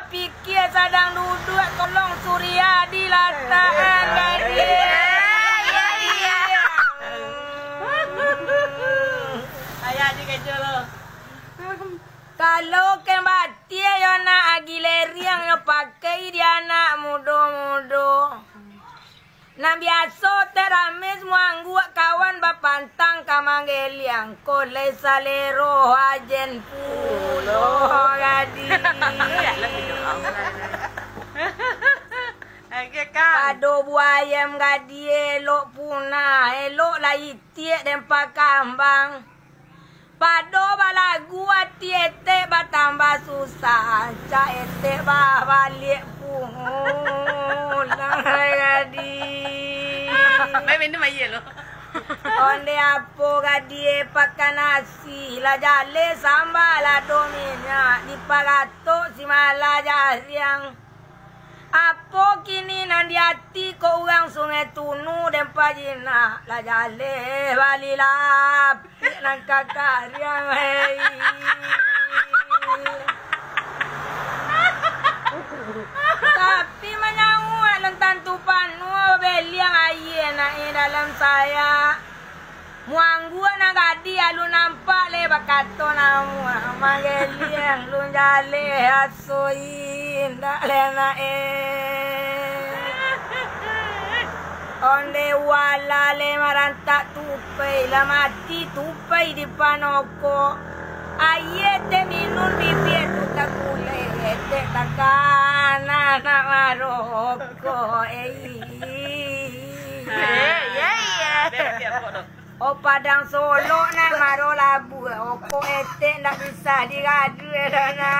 pikir sedang duduk tolong Surya di lataan gadis. Ayah ni kerja lo. Kalau kembati yo nak agileri yang pakai dia anak muda-muda. Nah biasa teramis muanggu kawan bapantang kamanggel yang kolej salero ajen pulo gadi. Pado buayam gadi elok punah elok lah itiek dan pakambang. Pado balagu ati ete batambah susah ca ete balik pulang gadi. Mai minum air lo. Onde apa gadi pakai nasi la jale sambal la dominya di palato si mala jariang. Apa kini nan di hati ko orang sungai tunu dan pajina la jale balilap nan kakak riang hei. Tapi menyangua lentan tupan nuo beliang air na dalam saya. Muanggu na gadi alu nampak le bakato na mageliang lu jale asoin dak le na onde wala le marantak tupai la mati tupai di panoko ayete minun bibir tu takule ete takana na maroko O Padang Solo na maro labu o ko ete ndak bisa digadu na.